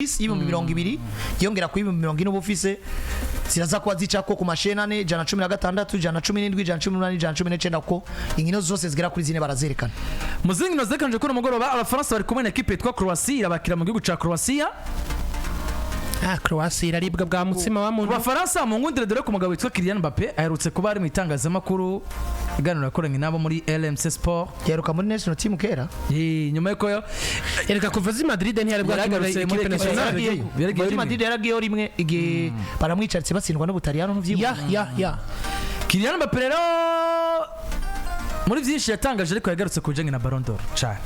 y'ibihumbi 200 yongera ku 240 ubufise ziraza kuba zicako ku mashenane 116 117 118 119 ko inkino zose zigera kuri zine barazerekana muzingi zerekanje ko mugoroba abafaransa bari kumwe na equipe yitwa Croatia irabakira mu gihugu ca Croatia. Croatia iraribwa bwa mutsima wa muntu. Abafaransa mu ngundire dore ku mugabo witwa Kyllian Mbappe aherutse kuba ari mu itangazamakuru iganira koranye nabo muri LMC Sport yaruka muri national team kera nyuma yuko yereka kuva zi Madrid ntiyari bwakigarutse muri equipe nationale muri Madrid yaragiye rimwe igihe baramwicaritse batsindwa n'Ubutaliyano n'uvyibuka ya Kyllian Mbappe rero muri vyinshi yatangaje ariko yagarutse kujanye na Ballon d'Or cyane.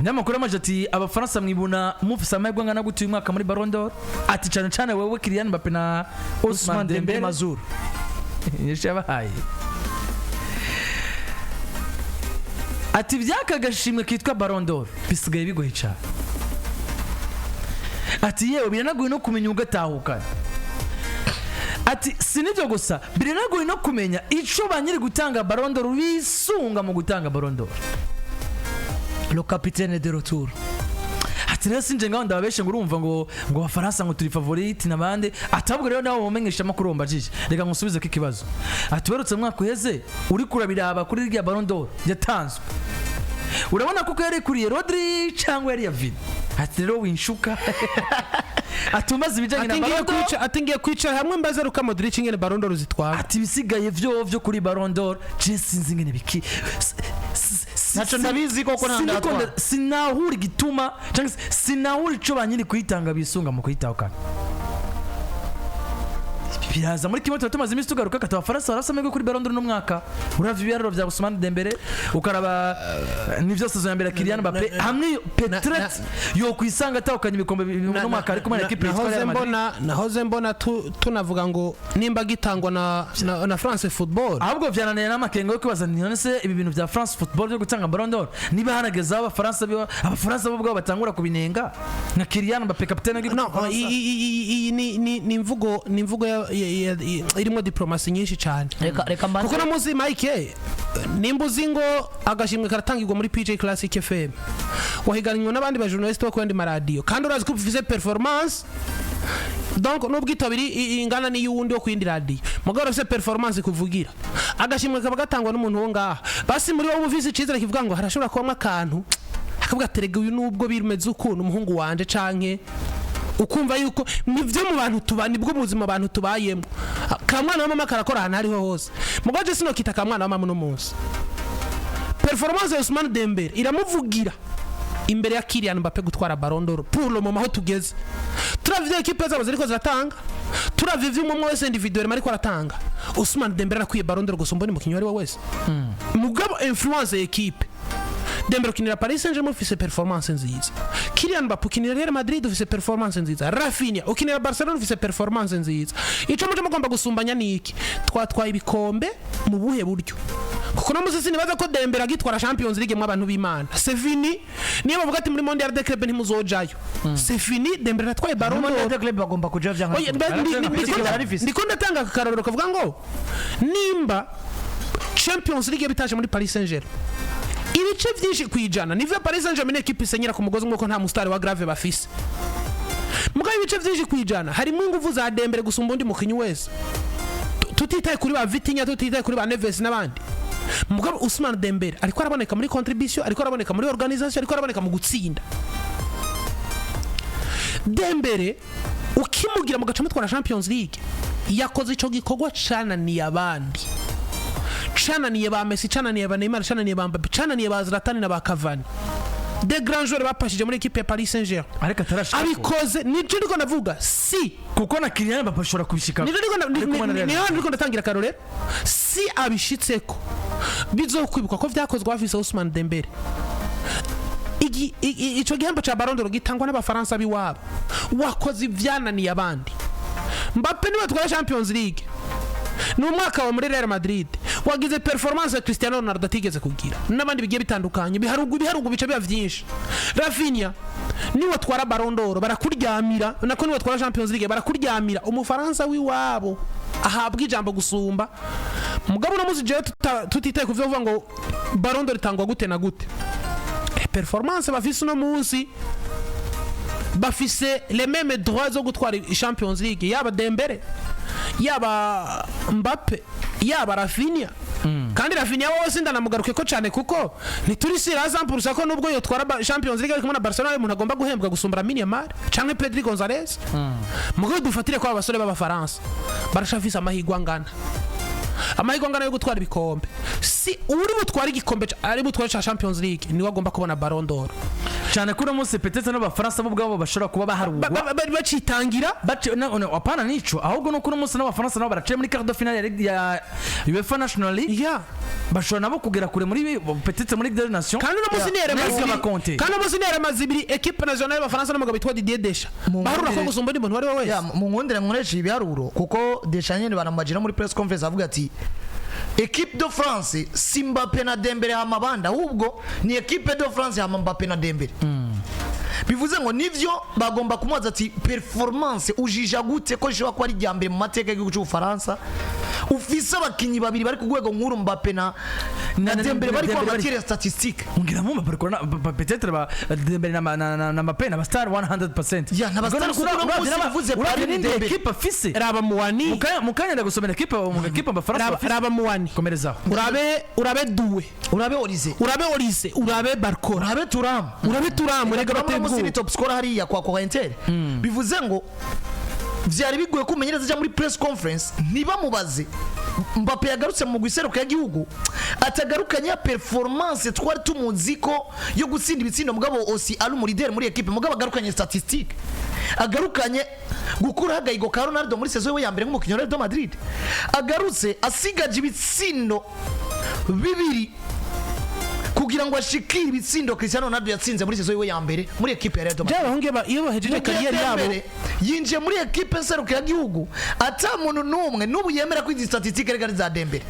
Nyamakuru amaje ati abafaransa mwibuna mufisa amahirwe ngana gute uyu mwaka muri Ballon d'Or ati cyane wewe Kyllian Mbappe na Ousmane Dembele Mazur yeshabahaye ati byakagashimwe kitwa Ballon d'Or bisigaye bigoye cyane ati yewe biranaguye no kumenya ugatahuka ati sinivyo gusa biranaguye no kumenya ico banyiri gutanga Ballon d'Or bisunga mu gutanga Ballon d'Or. Le capitaine de retour. Ati rero sinje ngaho ndababeshe ngo urumva ngo abafaransa ngo turi favorite nabande atabwo rero nawo mumenyesha makuru mbajije reka ngusubize ko ikibazo ati werutse mwaka uheze uri kurabiraba kuri rya Ballon d'Or yatanzwe urabona kuko yari kuriye Rodri cyangwa yari Vini ati rero winshuka atumaze ibijanye na Ballon d'Or atingiye kwicara hamwe mbaze ruka Modric ingene Ballon d'Or zitwara ati bisigaye vyo kuri Ballon d'Or je sinzi ingene biki naco ndabizi koko ntandatwa sinahuri gituma cyangwa sinahuri ico banyiri kuyitanga bisunga mu kuyitahukana biraza muri kimwe tumaze imisi tugaruka kata abafaransa barasamego kuri Ballon d'Or no mwaka uravye ibiraro vya Ousmane Dembele ukaraba nivyo saison mbere Kyllian Mbappe hamwe Petret yo kwisanga atahukanye ibikombe no mwaka ariko muri equipe yitwa Real Madrid. Nahoze mbona tunavuga ngo nimba gitangwa na France Football ahubwo vyananiye n'amakengo yo kwibaza none se ibi bintu vya France Football byo gutanga Ballon d'Or niba hanageza abafaransa bo bwo batangura kubinenga na Kyllian Mbappe capitaine ni imvugo irimo diplomasi nyinshi cyane kuko no muzi Mike nimbuzi ngo agashimwe karatangirwa muri PJ Classic FM wahiganywe n'abandi ba journalist bakwenda radio kandi urazi ko ufise performance donc n'ubwitabiri ingana ni yundi wo kwindi radio mugabo ufise performance kuvugira agashimwe kaba gatangwa n'umuntu wo ngaha basi muri wowe ufise icizere kivuga ngo harashobora kuba akantu akavuga terega uyu nubwo birumeze ukuntu umuhungu wanje canke ukumva yuko nivyo mu bantu tubani bwo buzima abantu tubayemo kamwana wa mama karakora hana hariho hose mugoje sino kita kamwana wa mama no munsi performance ya Ousmane Dembele iramuvugira imbere ya Kyllian Mbappe gutwara Ballon d'Or pour le moment ho tugeze turavye equipe zabo ziriko ziratanga turavye umwe wese individuel mariko aratanga Ousmane Dembele nakwiye Ballon d'Or gusumba ni mukinyi wari wese mugabo influence ya equipe Dembele kinira Paris Saint-Germain ufise performance nziza Kyllian Mbappe kinira Real Madrid ufise performance nziza Rafinha ukinira Barcelona ufise performance nziza ico muje mugomba gusumbanya niki twatwaye ibikombe mu buhe buryo kuko namuze sinibaza ko Dembele agitwara Champions League mu abantu b'Imana c'est fini niyo bavuga ati muri Mondial de Club ntimuzojayo c'est fini Dembele atwaye Ballon d'Or Mondial de Club bagomba kuja vyanka ndiko ndatanga akarorero kavuga ngo nimba Champions League bitaje muri Paris Saint-Germain ibice byinshi kwijana nivyo Paris Saint-Germain equipe senyera ku mugozi ngo nta mustari wa grave bafise mugaye ibice byinshi kwijana harimo ingufu za Dembele gusumba undi mukinyi wese tutitaye kuri ba Vitinha tutitaye kuri ba Neves nabandi mugabe Ousmane Dembele ariko araboneka muri contribution ariko araboneka muri organisation ariko araboneka mu gutsinda Dembele ukimugira mu gace mutwara Champions League yakoze ico gikorwa cana ni abandi chana niye ba Messi chana niye ba Neymar chana niye ba Mbappe chana niye ba Zlatan na ba Cavani de grands joueurs bapashije muri equipe ya Paris Saint-Germain ariko atarashaka abikoze nico ndiko navuga si kuko na Kyllian Mbappe ashobora kubishika ndiko ndatangira karore si abishitseko bizokwibukwa ko vyakozwe afise Ousmane Dembele ico gihembo ca Ballon d'Or gitangwa n'abafaransa biwabo wakoze ivyananiye abandi Mbappe niwe twara Champions League n'umwaka wa muri Real Madrid wagize performance ya Cristiano Ronaldo atigeze kugira n'abandi bigiye bitandukanye biharugu bice bya vyinshi Rafinha niwe twara Ballon d'Or barakuryamira nako niwe twara Champions League barakuryamira umufaransa wiwabo ahabwa ijambo gusumba mugabo no muzi je tutitaye kuvyo vuga ngo Ballon d'Or itangwa gute na gute performance bafise no munsi bafise les mêmes droits zo gutwara Champions League yaba Dembele yaba Mbappe yaba Rafinha kandi Rafinha wose ndanamugaruke ko cyane kuko ntituri sira zampurusa ko nubwo yotwara Champions League ariko na Barcelona umuntu agomba guhembwa gusumbura Nimwe canke Pedri Gonzalez mugo dufatire ko abasore b'abafaransa barashafisa amahigwa ngana yo gutwara ibikombe si uri butwara igikombe ari butwara cha Champions League niwe agomba kubona Ballon d'Or cyane kuri munsi petete n'abafaransa bo bwabo bashobora kuba baharugwa bacitangira apana nico ahubwo no kuri munsi n'abafaransa nabo baraciye muri quart de finale ya UEFA National League bashobora nabo kugera kure muri petete muri Ligue des Nations kandi no munsi nere mazi kandi no munsi nere mazi biri equipe nationale y'abafaransa n'umugabo bitwa Didier Deschamps bahurura ko gusumba n'umuntu wari wese mu nkundire mwoneje ibiharuro kuko Deschamps nyene baramajira muri press conference avuga ati Équipe de France si Mbappe na Dembele hamabanda ahubwo ni Équipe de France hama Mbappe na Dembele bivuze ngo nivyo bagomba kumwaza ati performance ujija gute ko jwa ko ari ryambere mu mateka y'igihugu cy'Ufaransa ufise abakinyi babiri bari kugwego nkuru Mbappe na Dembele bari kwa matière statistique ngira mu peut-être ba Dembele na Mbappe na star 100% ya na star kuvuze Paris ni équipe afise raba muwani mukanya ndagusomera équipe abafaransa raba muwani komereza urabe Doué urabe Olise urabe Barco urabe Thuram rega bategura ni top scorer hariya kwa Inter bivuze ngo vyari bigoye kumenyereza ja muri press conference ntibamubaze Mbappe yagarutse mu guseruka y'igihugu atagarukanya performance twari tumuziko yo gutsinda ibitsindo mugabo osi ari mu leader muri equipe mugabo agarukanye statistique agarukanye gukura hagayigo ka Ronaldo muri saison ya mbere nk'umukinyi wa Real Madrid agarutse asigaje ibitsindo bibiri kugira ngo ashikire ibitsindo Cristiano Ronaldo yatsinze muri saison ya mbere muri equipe ya Real Madrid byabahunge iyo bahejeje career yabo yinje muri equipe nseruka y'igihugu ata muntu numwe nubu yemera ko izi statistique regari za Dembele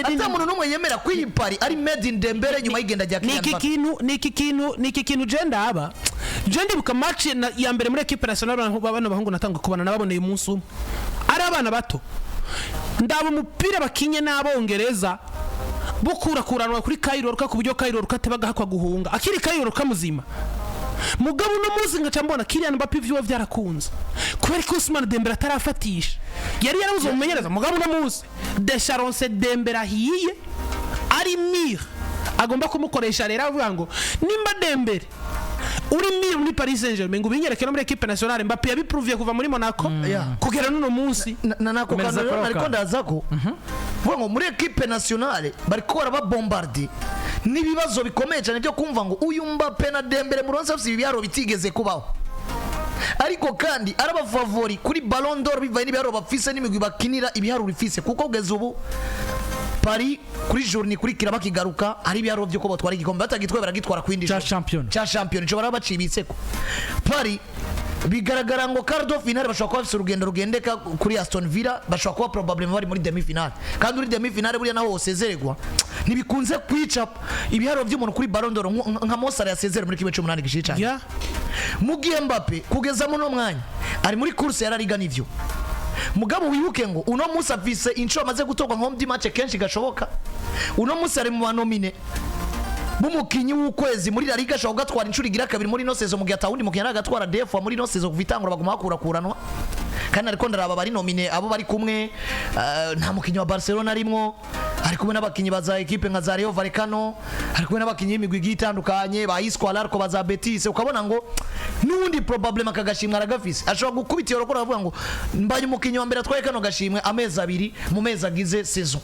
ata muntu numwe yemera ko iyi pari ari made in Dembele nyuma y'igenda rya Kylian niki kintu jenda aba jendi buka match ya mbere muri equipe nationale abana bahungu natanga kubana nababoneye umunsi umwe ari abana bato ndaba umupira bakinye n'abongereza bukurakuranwa kuri Cairo ruka ku buryo Cairo rukatebaga hakwa guhunga akiri Cairo rukamuzima mugabo no muzi ngaca mbona Kyllian Mbappe vyo vyarakunze kubera ko Ousmane Dembele atarafatisha yari yarabuze umumenyereza mugabo no muzi Dechamps Dembele ahiye ari mir agomba kumukoresha rero avuga ngo nimba Dembele uri mir muri Paris Saint-Germain ngo binyereke no muri equipe nationale Mbappe yabiprovye kuva muri Monaco kugera nuno munsi nako kanaro ariko ndazako ngo muri equipe nationale bariko barabombarder nibibazo bikomeye cyane byo kumva ngo uyu Mbappe na Dembele mu ronse afite ibibyaro bitigeze kubaho ariko kandi araba favori kuri Ballon d'Or bivaye n'ibyaro bafise n'imigwi bakinira ibiharuro bifise kuko geze ubu Paris kuri journée kuri kiraba kigaruka ari byaro byo ko batwara igikombe batagitwe baragitwara kwindi cha champion cyo barabacibitseko Paris bigaragara ngo cardo finale bashobora kuba bafite urugendo rugendeka kuri Aston Villa bashobora kuba probablement bari muri demi finale kandi muri demi finale buriya naho osezererwa nibikunze kwica ibiharo by'umuntu kuri Ballon d'Or nka Mosara yasezere muri kimwe cy'umunani gishica mugiye Mbappe kugeza mu no mwanya ari muri course ya La Liga nivyo mugabo wibuke ngo uno musi afise inshuro amaze gutorwa nko mu match kenshi gashoboka uno musi ari mu banomine bumukinyi w'ukwezi muri La Liga ashobora gatwara inshuro igira kabiri muri no saison mugiye atawundi mukinyi agatwara DF muri no saison kuvitangura baguma bakurakuranwa kandi ariko ndaraba bari nomine abo bari kumwe nta mukinyi wa Barcelona arimo ari kumwe n'abakinyi baza equipe nka za Rayo Vallecano ari kumwe n'abakinyi y'imigwi gitandukanye ba Espoir ariko baza Betis ukabona ngo nundi probablement akagashimwa aragafise ashobora gukubita yoro ko aravuga ngo mbaye umukinyi wa mbere atwaye kano gashimwe amezi abiri mu mezi agize saison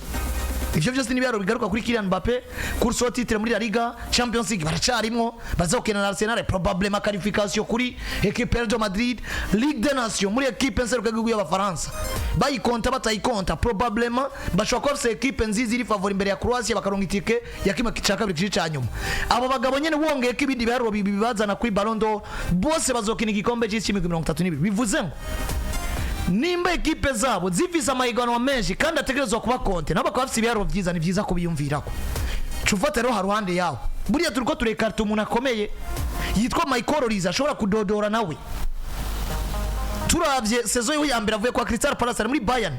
ivyo byose nibyaro bigaruka kuri Kylian Mbappe course au titre muri La Liga Champions League baracarimo bazokena na Arsenal probablement qualification kuri equipe de Madrid Ligue des Nations muri equipe nseruka y'igihugu y'Abafaransa bayikonta batayikonta probablement bashobora kuba equipe nziza iri favori imbere ya Croatia bakaronka itike ya kimwe cya kabiri gica nyuma abo bagabo nyene wongeye ko ibindi biharuro bibazana kuri Ballon d'Or bose bazokina igikombe cy'imigwi 32 bivuze ngo nimba equipe zabo zifise amahiganwa menshi kandi ategerezwa kuba konte nabo bakaba bafite ibiharuro byiza ni byiza kubiyumvirako cufata rero haruhande yawo buriya turiko turekarta umuntu akomeye yitwa Michael Olise ashobora kudodora nawe turavye saison ya mbere avuye kwa Crystal Palace muri Bayern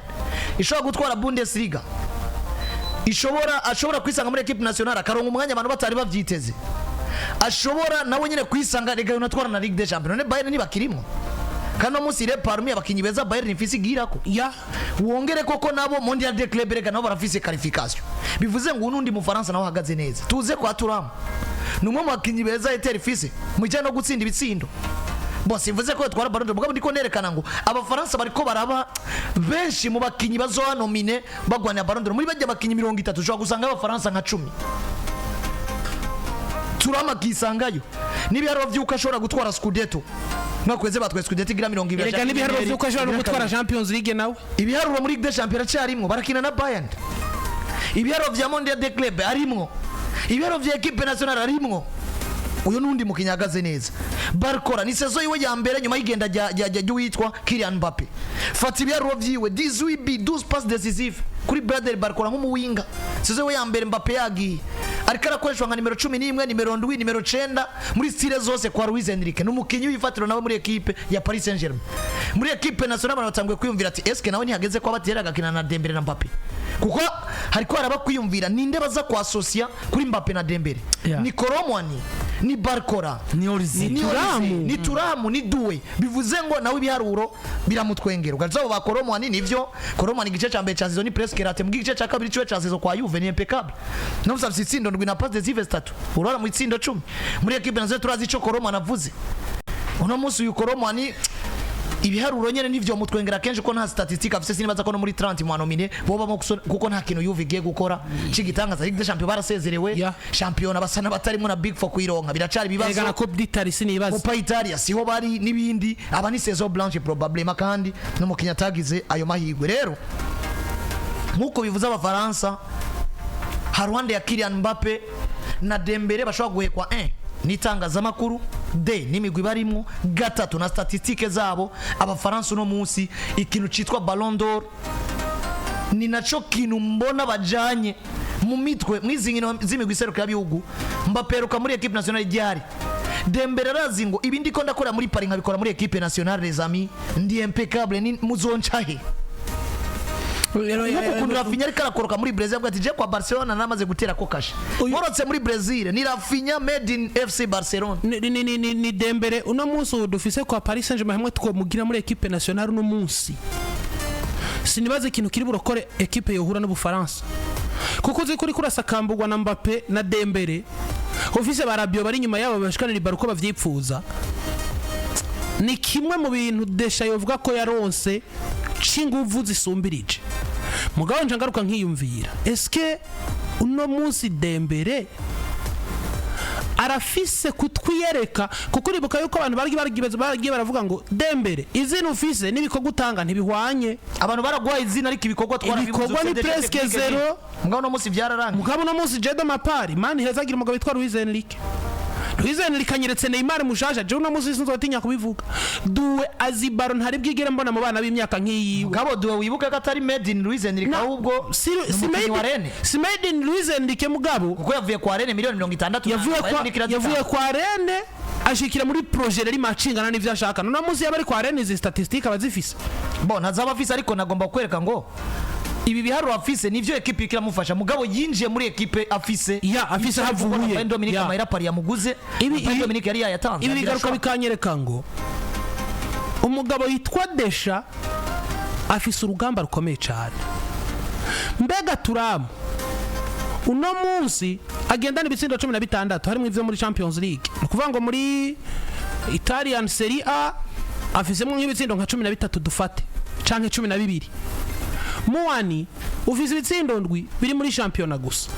ishobora gutwara Bundesliga ashobora kwisanga muri equipe nationale akaronka umwanya abantu batari bavyiteze ashobora nawe nyine kwisanga rega unatwara na Ligue des Champions ne Bayern ntibakirimo kandi umunsi re parmi abakinyi beza Bayern ifise igirako wongere koko nabo Mondial de Club rega nabo barafise qualification bivuze ngo unundi mu Faransa nawe hagaze neza tuze kwa Turam numwe mu bakinyi beza Eter ifise mu cyano gutsinda ibitsindo bose bivuze ko twara Ballon d'Or mugabo ndiko nerekana ngo abafaransa bariko baraba benshi mu bakinyi bazoa nomine bagwana Ballon d'Or muri bajya bakinyi 30 ushobora gusanga abafaransa nka 10 Turama kisangayo nibiharo vyuka ashobora gutwara Scudetto nakweze batwe Scudetto igira 20 erega nibiharo vyuka ashobora gutwara Champions League nawe ibiharuro muri Ligue des Champions cyarimwo barakina na Bayern ibiharuro vya Mondial de Club arimwo ibiharuro vya equipe nationale arimwo uyo nundi mukinyagaze neza Barcola ni saison yiwe ya mbere nyuma y'igenda rya witwa Kyllian Mbappe fata ibiharuro vyiwe 18 bi 12 passes décisives kuri Bradley Barcola nk'umuwinga saison yiwe ya mbere Mbappe yagiye ariko arakoreshwa nka nimero 11 nimero 7 nimero 9 muri style zose kwa Luis Enrique n'umukinyi w'ifatiro nawe muri equipe ya Paris Saint-Germain muri equipe nationale baratanguye kwiyumvira ati eske nawe ntihageze ko abatera agakina na Dembele na Mbappe kuko hariko araba kwiyumvira ninde baza kwa associate kuri Mbappe na Dembele ni Koromwani ni Barcola ni Turamu ni Duwe bivuze ngo nawe ibiharuro biramutwengera ugazo ba Koromwani nivyo Koromwani gice ca mbere ca saison ni presque rate mu gice ca kabiri cyo ca saison kwa Juve ni impeccable no musavye itsindo ndwi na passe décisive 3 urora mu itsindo 10 muri equipe nazo turazi ico Koromwani avuze uno musi uyu Koromwani ibiharuro nyene nivyo mutwengera kenje ko nta statistique afise sinibaza ko no muri 30 mu nomine boba mo kuko nta kintu Juve giye gukora cigitangaza Ligue des Champions barasezerewe champion abasana batarimo na Big Four kwironka biracari bibazo ega na Coupe d'Italie sinibaza Coupe Italia siho bari nibindi aba ni saison blanche probablement kandi no mu kinyatagize ayo mahigwe rero nkuko bivuza abafaransa harwande ya Kylian Mbappe na Dembele bashobora guhekwa 1 nitangazamakuru de nimigwi barimwo gatatu na statistike zabo abafaransa no munsi ikintu citwa Ballon d'Or ni naco kintu mbona bajanye mu mitwe mwizinkino z'imigwi serukira bihugu Mbappe ruka muri equipe nationale ryari Dembele razingo ibindi ko ndakora muri Paris nkabikora muri equipe nationale les amis ndi impeccable ni muzoncahe ukuntu Rafinha ariko arakoroka muri Brazil bwati je kwa Barcelona namaze gutera ko kashe morotse muri Brazil ni Rafinha made in FC Barcelona ni Dembele uno munsi dufise kwa Paris Saint-Germain hamwe twomugira muri equipe nationale uno munsi sinibaze ikintu kiri burokore equipe yohura n'Ubufaransa kuko uzi kuri kurasakambugwa na Mbappe na Dembele ofise barabyo bari nyuma yabo bashikanira baruko bavyipfuza ni kimwe mu bintu Desha yovuga ko yaronse cinguvu zisumbirije mugabo nje ngaruka nkiyumvira eske uno munsi Dembele arafise kutwiyereka kuko ribuka yuko abantu bagiye baravuga ngo Dembele izina ufise nibiko gutanga ntibihwanye abantu baragwa izina ariko ibikorwa ibikorwa ni presque zero mugabo no munsi byararangiye mugabo no munsi Jedo Mapari mani hezagira umugabo witwa Luis Enrique kanyeretse Neymar mushaje je uno munsi sinzotinya kubivuga Duwe azi Ballon ntari bwigere mbona mu bana b'imyaka nk'iyi mugabo Duwe wibuka ko atari made in Luis Enrique ahubwo si made in Luis Enrique mugabo kuko yavuye kwa Rennes miliyoni 60 yavuye kwa Rennes ashikira muri projet rari macingana n'ivyo ashaka no munsi yabari kwa Rennes izi statistique abazifise bona zaba afise ariko nagomba kwereka ngo ibi biharuro afise nivyo equipe ikiramufasha mugabo yinjiye muri equipe afise havuye Dominique Amahitamwo pari yamuguze Dominique yari yayatanze ibi bigaruka bikanyereka ngo umugabo yitwa Desha afise urugamba rukomeye cyane mbega Turamu uno munsi agenda n'ibitsindo 16 harimo ivyo muri Champions League nukuvuga ngo muri Italian Serie A afisemo nk'ibitsindo nka 13 dufate canke 12 Muwani ufise ibitsindo ndwi biri muri championnat gusa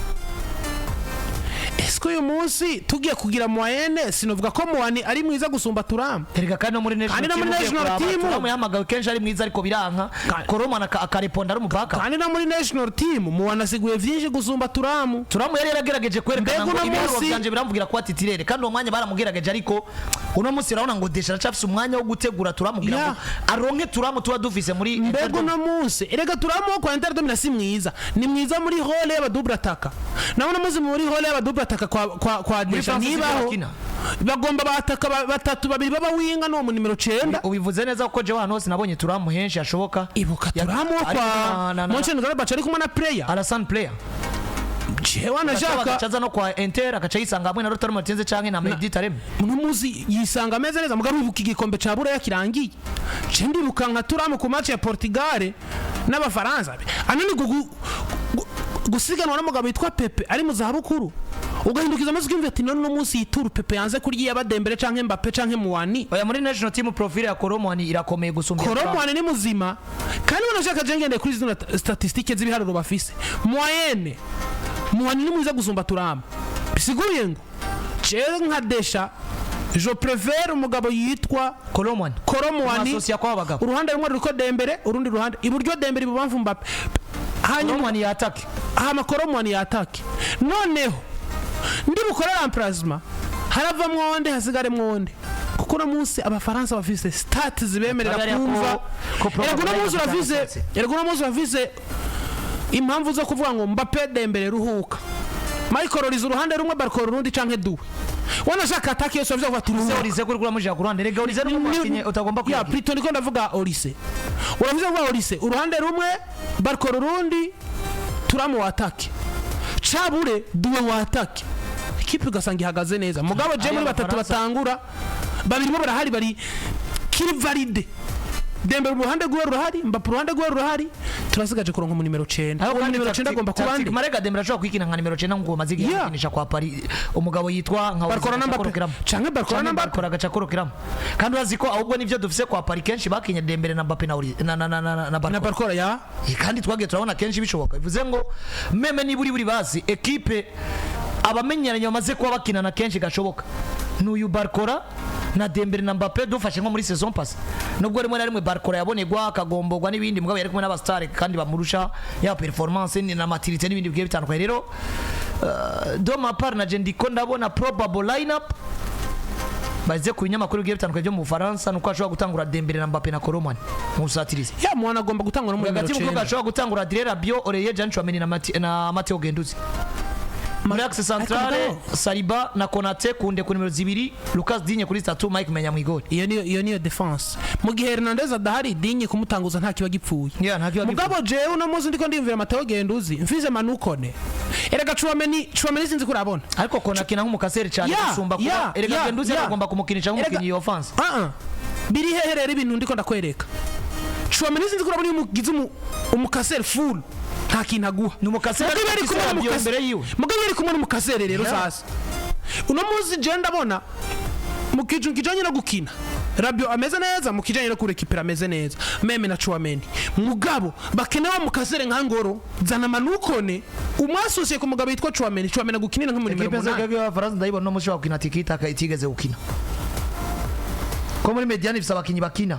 esko uyu munsi tugiye kugira moyenne sinovuga ko Muwani ari mwiza gusumba Turamu erega kandi no muri national team Turamu yamagawe kenshi ari mwiza ariko biranka Koroma akareponda ari umupaka kandi no muri national team Muwani asiguye vyinshi gusumba Turamu yari yaragerageje kwerekana ngo ibiro byanje biramvugira kwa titirere kandi uwo mwanya baramugerageje ariko uno munsi urabona ngo Desha aracafise umwanya wo gutegura Turamu kugira ngo aronke Turamu tuba dufise muri mbego no munsi erega Turamu kwa Inter Domina si mwiza ni mwiza muri hole y'abadouble attaque nabona muzi muri hole y'abadouble attaque kwa Desha nibaho bagomba bataka batatu babiri baba winga no mu nimero 9 ubivuze neza ko je hano hose nabonye Turamu henshi ashoboka ibuka Turamu kwa Monchen Garba ari kumwe na player Alassane player jewe anashaka agacaza no kwa Inter agaca yisanga hamwe na Lautaro Martinez canke na Mehdi Taremi muzi yisanga ameze neza mugabo ibuka igikombe ca Buraya kirangiye je ndibuka nka turamu ku match ya Portugal n'abafaransa anani gusiganwa n'umugabo yitwa Pepe ari mu zabukuru ugahindukiza amazi kwimva ati none no munsi yituru Pepe yanze kurya yabadembere canke Mbappe canke Muwani oya muri national team profile ya Koromwani irakomeye gusumbya Koromwani ni muzima kandi banashaka jengende kuri zino statistiques z'ibiharuro bafise moyenne Muwani ni mwiza gusumba turamba bisiguye ngo je nka Desha je préfère umugabo yitwa Koromwani uruhande rumwe ruriko Dembele urundi ruhande iburyo Dembele ibubamvu Mbappe hanyuma ni atake Koromwani yatake noneho ndi bukorera emplacement harava mwonde hasigare mwonde kuko no munsi abafaransa bafise stats zibemerera kumva ergo no munsi bafise impamvu zo kuvuga ngo Mbappe Dembele ruhuka Michael Olise uruhande rumwe Barco urundi canke duwe wanashaka atake yose bavyo baturuze Olise kuri kuri mujya kurande rega Olise n'umukinyi utagomba kuya plutôt niko ndavuga Olise uravuze ngo Olise uruhande rumwe Barco urundi turamu atake cabure duwe wa atake ikipe gasanga ihagaze neza mugabo je muri batatu batangura babiri mo barahari bari kiri valide Dembele uruhande rwe ruhari Mbappe uruhande rwe ruhari turasigaje kuronka mu nimero 9 aho nimero 9 agomba kubandi marega Dembele ashobora kwikina nka nimero 9 ngo mazigi yakinisha kwa Paris umugabo yitwa nka Barcelona na Mbappe canke Barcelona na Mbappe agaca korokiram kandi urazi ko ahubwo nivyo dufise kwa Paris kenshi bakinye Dembele na Mbappe na Barcelona ya kandi twagiye turabona kenshi bishoboka bivuze ngo meme ni buri bazi equipe abamenyeranye bamaze kuba bakinana kenshi gashoboka n'uyu Barcelona na Dembele na Mbappe dufashe nko muri saison passe nubwo rimwe na rimwe Barcelona yabonegwa akagombogwa n'ibindi mugabo yari kumwe n'abastar kandi bamurusha ya performance ni na maturité n'ibindi bigiye bitandukanye rero do ma part na je ndiko ndabona probable lineup baze ku binyamakuru bigiye bitandukanye byo mu Faransa nuko ashobora gutangura Dembele na Mbappe na Koromwani mu satirize ya mwana agomba gutangura muri numero 9 ashobora gutangura Rabiot Oreille Jean Chouameni na Matteo Guendouzi muri axe centrale Saliba na Konate kunde ku numero 2 Lucas Digne kuri 3 Mike Menya mu igoli iyo niyo defense mu gihe Hernandez adahari Digne kumutanguza nta kiba gipfuye mugabo jewe uno muzi ndiko ndimvira Matteo Guendouzi mfize manukone erega Chouameni sinzi kurabona ariko Konate na nk'umukaseri cyane gusumba kuba erega Guendouzi agomba kumukinisha nk'umukinyi offense biri heherera ibintu ndiko ndakwereka Chouameni sinzi kurabona umugize umukaseri full nta kintu aguha numukasere mugabo yari kumwe n'umukasere rero sasa uno muzi je ndabona mukijun kijanye no gukina Rabiot ameze neza mukijanye no kurekipera ameze neza meme na Chouameni mugabo bakenewe mukasere nka ngoro zana manukone umwasosiye ku mugabo yitwa Chouameni gukinira nka muri nimero 8 ekipe ya France ndayibona no mushobora gukina tikita itigeze gukina ko muri mediane bisaba abakinyi bakina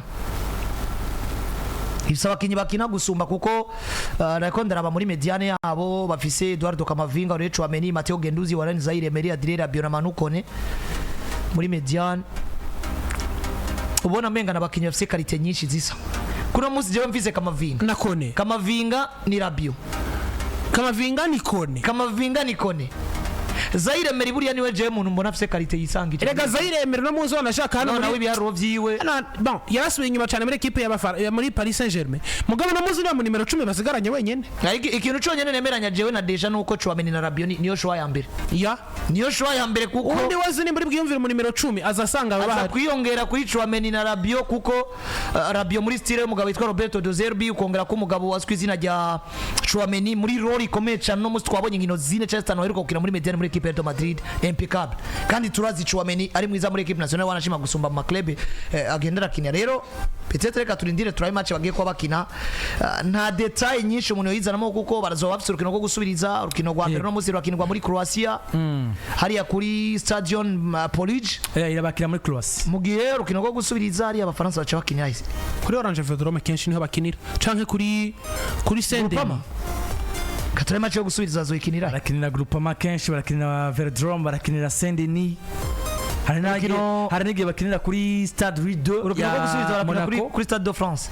ibisaba abakinyi bakina gusumba kuko nako ndaraba muri mediane yabo bafise Eduardo Camavinga Oreille Chouameni Matteo Guendouzi Warren Zaire Emery Adrien Rabiot na Manukone muri mediane ubona menga nabakinyi bafise qualité nyinshi zisa kuno musi jewe mfise Camavinga ni Rabiot Camavinga ni Kone Zaire Emery buriya niwe je muntu mbona afise qualité yisangije erega Zaire Emery no muzo nashaka hano nawe ibiharuro vyiwe bon yarasubiye inyuma cyane muri equipe ya muri Paris Saint-Germain mugabo no muzo mu nimero 10 basigaranye wenyene ikintu cyonyene nemeranya jewe na Deja nuko Chouameni na Rabiot niyo shwa ya mbere niyo shwa ya mbere kuko undi wazi ni muri bwiyumvira mu nimero 10 azasanga bahari kwiyongera kuri Chouameni na Rabiot kuko Rabiot muri style y'umugabo witwa Roberto De Zerbi ukongera ko umugabo waswe izina rya Chouameni muri role ikomeye cyane no musi twabonye inkino zine cyane cyane aheruka gukina muri mediane muri equipe de Madrid impeccable kandi turazi Chouameni ari mwiza muri equipe nationale wanashima gusumba mu club agendera kinya rero peut-être reka turindire turayi match bagiye kwa bakina nta detail nyinshi umuntu yizanamo kuko barazoba bafite urukino rwo gusubiriza urukino rwa mbere no muzi rwakinirwa muri Croatia hariya kuri Stadion Police irabakira muri Croatia mu gihe urukino rwo gusubiriza hariya abafaransa baca bakinira kuri Orange Velodrome kenshi niho bakinira canke kuri Sendema katore match yo gusubiriza zoyikinira barakinira groupement kenshi barakinira Velodrome barakinira Saint-Denis hari n'igihe bakinira kuri Stade Louis II urukino rwo gusubiriza barakina kuri Stade de France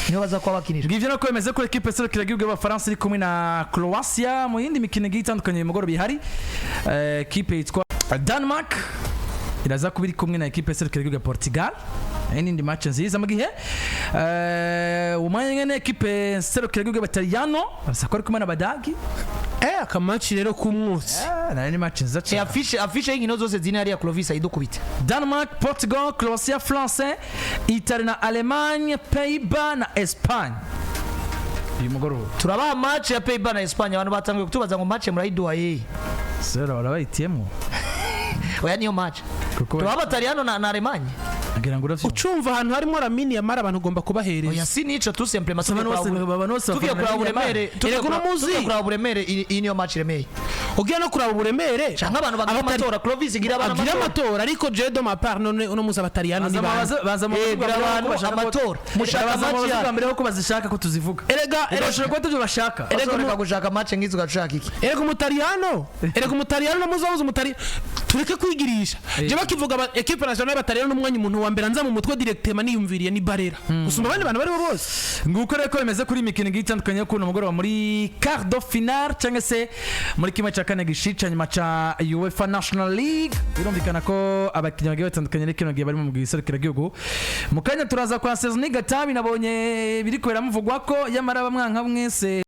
niho baza kwa bakinira ngivyo no kwemeza ko equipe serukira igihugu y'Abafaransa iri kumwe na Croatia mu yindi mikino igiye itandukanye mu mugoroba ihari equipe yitwa Denmark iraza kubiri kumwe na equipe serukira igihugu ya Portugal n'indi match nziza mu gihe umwanya nyene equipe serukira igihugu y'Abataliyano basa ko ari kumwe n'Abadagi akamaci rero k'umwotsi nari ni match nziza cyane afishe y'inkino zose zine hariya Clovis ayidukubite. Denmark, Portugal, Croatia, France, Italie na Allemagne, Pays-Bas na Espagne. Uyu mugoroba turabaha match ya Pays-Bas na Espagne, abantu batangiye kutubaza ngo match murayiduhaye. sera warabayitiyemo Oya niyo match turabaha Bataliyano na Allemagne. agira ngo urafyo ucumva ahantu harimo Lamine Yamal abantu ugomba kubahereza. Oya si nico tout simplement tugiye kuraba uburemere iyi niyo match remeye. Ugiye no kuraba uburemere cyangwa abantu bagira amatora Clovis igira abantu amatora ariko je de ma part none uno muza Bataliyano ni baza amatora mushaka match ya mbere ko bazishaka ko tuzivuga. Erega bashaka ko tuje bashaka reka gushaka match ngizo gashaka iki. Erega umutaliyano muzabuza umutaliyano tureke kwigirisha. Je bakivuga equipe nationale y'Abataliyano n'umwanya umuntu wa mbere nza mu mutwe directement niyumviriye ni Barera. Gusumba abandi bantu bari bo bose. Nguko reko bimeze kuri imikino itandukanye kuno mugoroba muri quart de finale cyangwa se muri kimwe cya kane gishica nyuma cha UEFA National League. Birumvikana ko abakinnyi bagiye batandukanye n'ikino gihe bari mu giserukira gihugu. Mu kanya turaza kwa Sezoni Gatabi nabonye biri kwera muvugwa ko yamara bamwanka mwese